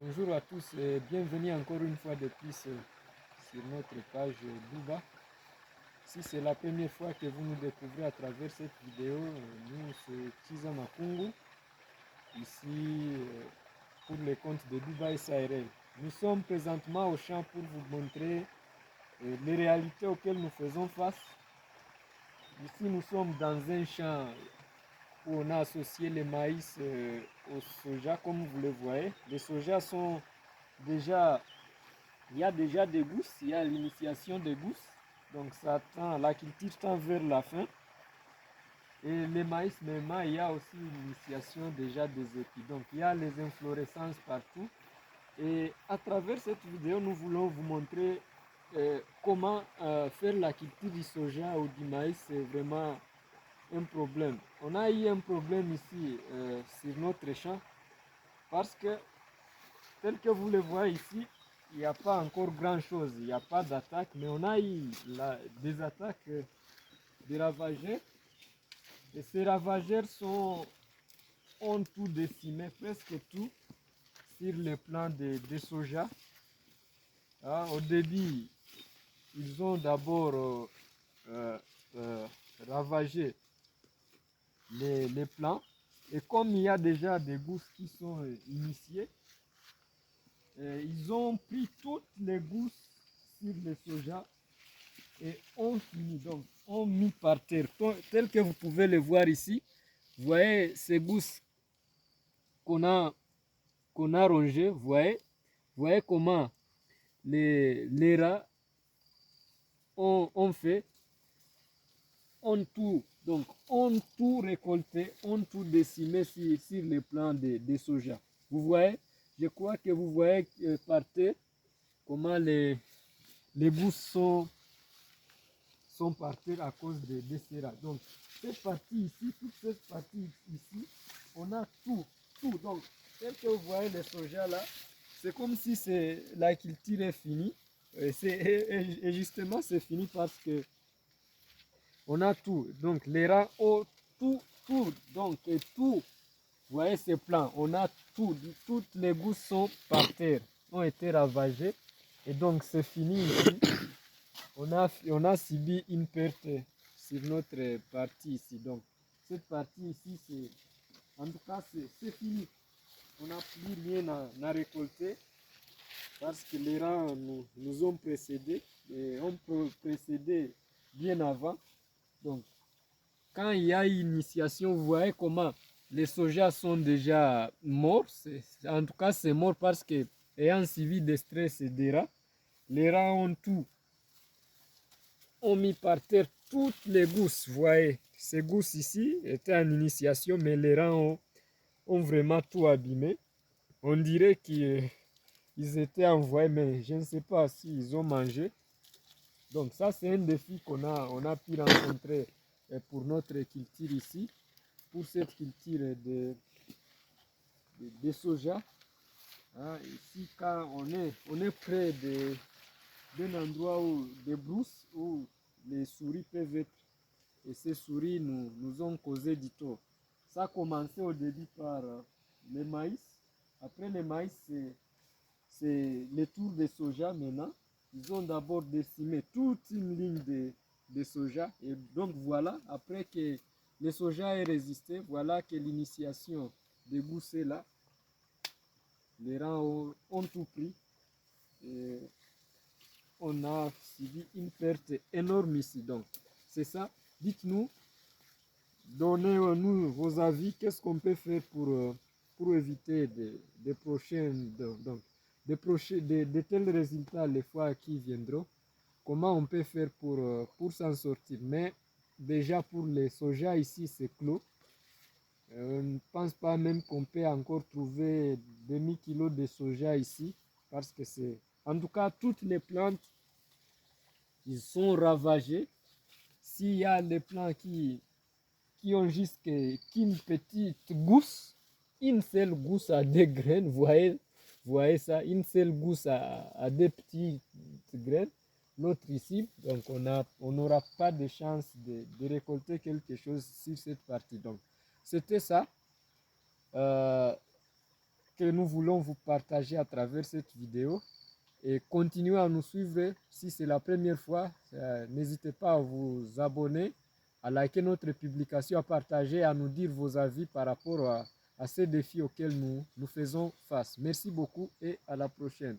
Bonjour à tous et bienvenue encore une fois de plus sur notre page Douba. Si c'est la première fois que vous nous découvrez à travers cette vidéo, nous c'est Chiza Makungu, ici pour le compte de Dubaï SARL. Nous sommes présentement au champ pour vous montrer les réalités auxquelles nous faisons face. Ici nous sommes dans un champ où on a associé le maïs au soja comme vous le voyez. Les sojas sont déjà il y a déjà des gousses, il y a l'initiation des gousses, donc ça tend, la culture tend vers la fin. Et les maïs, maintenant, il y a aussi l'initiation déjà des épis. Donc il y a les inflorescences partout. Et à travers cette vidéo, nous voulons vous montrer comment faire la culture du soja ou du maïs. C'est vraiment un problème. On a eu un problème ici sur notre champ parce que tel que vous le voyez ici, il n'y a pas encore grand chose, il n'y a pas d'attaque, mais on a eu des attaques des ravageurs. Et ces ravageurs ont tout décimé, presque tout, sur le plan de soja. Au début, ils ont d'abord ravagé les plants. Et comme il y a déjà des gousses qui sont initiées, ils ont pris toutes les gousses sur le soja et ont fini, donc ont mis par terre, tel que vous pouvez le voir ici. Vous voyez ces gousses qu'on a rongées, vous voyez comment les rats ont fait, ont tout récolté, ont tout décimé sur les plants de soja. Vous voyez, je crois que vous voyez par terre comment les gousses sont par terre à cause de ces rats. Donc, cette partie ici, toute cette partie ici, on a tout. Donc, tel que vous voyez le soja là, c'est comme si la culture est finie. Et justement, c'est fini parce que on a tout. Donc, les rats ont tout. Donc, et tout, vous voyez ces plants, on a tout. Toutes les gousses sont par terre, ont été ravagées. Et donc, c'est fini ici. On a subi une perte sur notre partie ici. Donc, cette partie ici, en tout cas, c'est fini. On n'a plus rien à récolter parce que les rats nous ont précédés et ont précédé bien avant. Donc, quand il y a une initiation, vous voyez comment les sojas sont déjà morts. En tout cas, c'est mort parce que, ayant suivi des stress et des rats, les rats ont tout ont mis par terre toutes les gousses. Vous voyez, ces gousses ici étaient en initiation, mais les rats ont vraiment tout abîmé. On dirait qu'ils étaient envoyés, mais je ne sais pas s'ils ont mangé. Donc ça, c'est un défi on a pu rencontrer pour notre culture ici, pour cette culture de soja. Ici, quand on est près d'un endroit où des brousses où les souris peuvent être. Et ces souris nous ont causé du tort. Ça a commencé au début par le maïs. Après le maïs, c'est le tour de soja maintenant. Ils ont d'abord décimé toute une ligne de soja. Et donc voilà, après que le soja ait résisté, voilà que l'initiation de gousses est là. Les rangs ont tout pris. Et on a subi une perte énorme ici. Donc c'est ça. Dites-nous, donnez-nous vos avis, qu'est-ce qu'on peut faire pour éviter des prochaines, donc, de tels résultats les fois qui viendront. Comment on peut faire pour s'en sortir. Mais déjà pour les soja ici, c'est clos. On ne pense pas même qu'on peut encore trouver demi-kilo de soja ici. Parce que c'est... En tout cas, toutes les plantes, ils sont ravagées. S'il y a des plants qui ont juste qu'une petite gousse, une seule gousse à des graines, vous voyez ça, une seule gousse à des petites graines. L'autre ici, donc on n'aura pas de chance de récolter quelque chose sur cette partie. Donc, c'était ça. Euh, que nous voulons vous partager à travers cette vidéo. Et continuez à nous suivre. Si c'est la première fois, n'hésitez pas à vous abonner, à liker notre publication, à partager, à nous dire vos avis par rapport à ces défis auxquels nous faisons face. Merci beaucoup et à la prochaine.